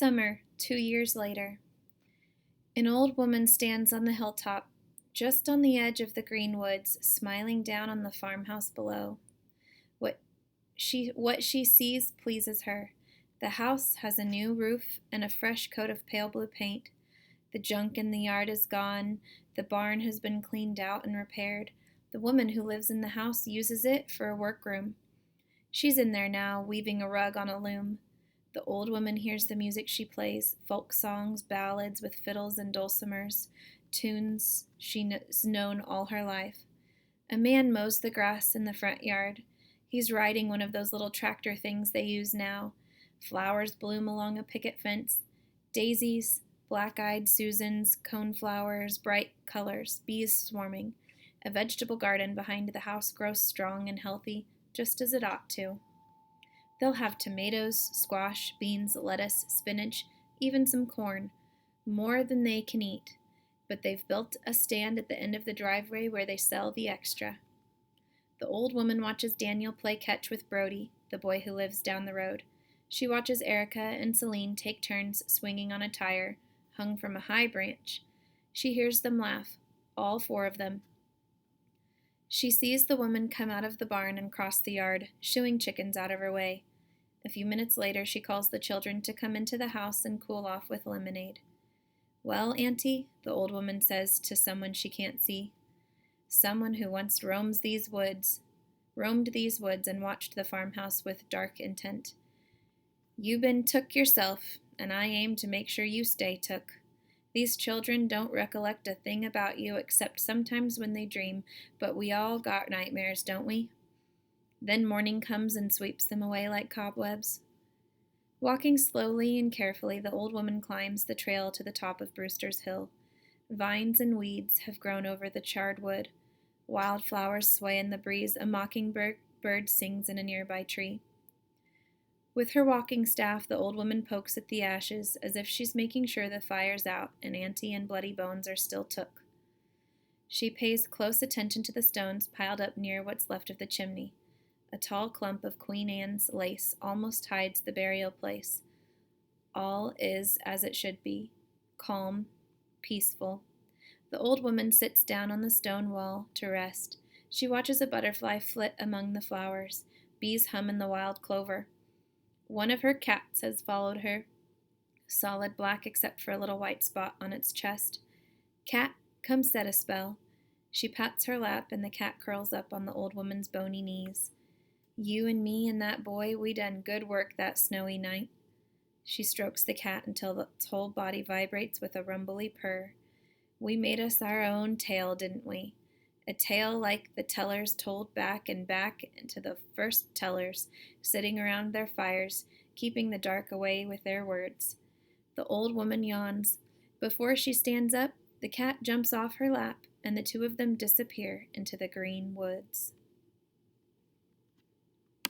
Summer, 2 years later. An old woman stands on the hilltop, just on the edge of the green woods, smiling down on the farmhouse below. What she sees pleases her. The house has a new roof and a fresh coat of pale blue paint. The junk in the yard is gone. The barn has been cleaned out and repaired. The woman who lives in the house uses it for a workroom. She's in there now, weaving a rug on a loom. The old woman hears the music she plays, folk songs, ballads with fiddles and dulcimers, tunes she's known all her life. A man mows the grass in the front yard. He's riding one of those little tractor things they use now. Flowers bloom along a picket fence. Daisies, black-eyed Susans, coneflowers, bright colors, bees swarming. A vegetable garden behind the house grows strong and healthy, just as it ought to. They'll have tomatoes, squash, beans, lettuce, spinach, even some corn, more than they can eat. But they've built a stand at the end of the driveway where they sell the extra. The old woman watches Daniel play catch with Brody, the boy who lives down the road. She watches Erica and Celine take turns swinging on a tire hung from a high branch. She hears them laugh, all four of them. She sees the woman come out of the barn and cross the yard, shooing chickens out of her way. A few minutes later, she calls the children to come into the house and cool off with lemonade. "Well, Auntie," the old woman says to someone she can't see. Someone who once roamed these woods and watched the farmhouse with dark intent. "You been took yourself, and I aim to make sure you stay took. These children don't recollect a thing about you except sometimes when they dream, but we all got nightmares, don't we?" Then morning comes and sweeps them away like cobwebs. Walking slowly and carefully, the old woman climbs the trail to the top of Brewster's Hill. Vines and weeds have grown over the charred wood. Wildflowers sway in the breeze. A mockingbird sings in a nearby tree. With her walking staff, the old woman pokes at the ashes as if she's making sure the fire's out and Auntie and Bloody Bones are still took. She pays close attention to the stones piled up near what's left of the chimney. A tall clump of Queen Anne's lace almost hides the burial place. All is as it should be, calm, peaceful. The old woman sits down on the stone wall to rest. She watches a butterfly flit among the flowers. Bees hum in the wild clover. One of her cats has followed her, solid black except for a little white spot on its chest. "Cat, come set a spell." She pats her lap and the cat curls up on the old woman's bony knees. "You and me and that boy, we done good work that snowy night." She strokes the cat until its whole body vibrates with a rumbly purr. "We made us our own tale, didn't we? A tale like the tellers told back and back to the first tellers, sitting around their fires, keeping the dark away with their words." The old woman yawns. Before she stands up, the cat jumps off her lap, and the two of them disappear into the green woods.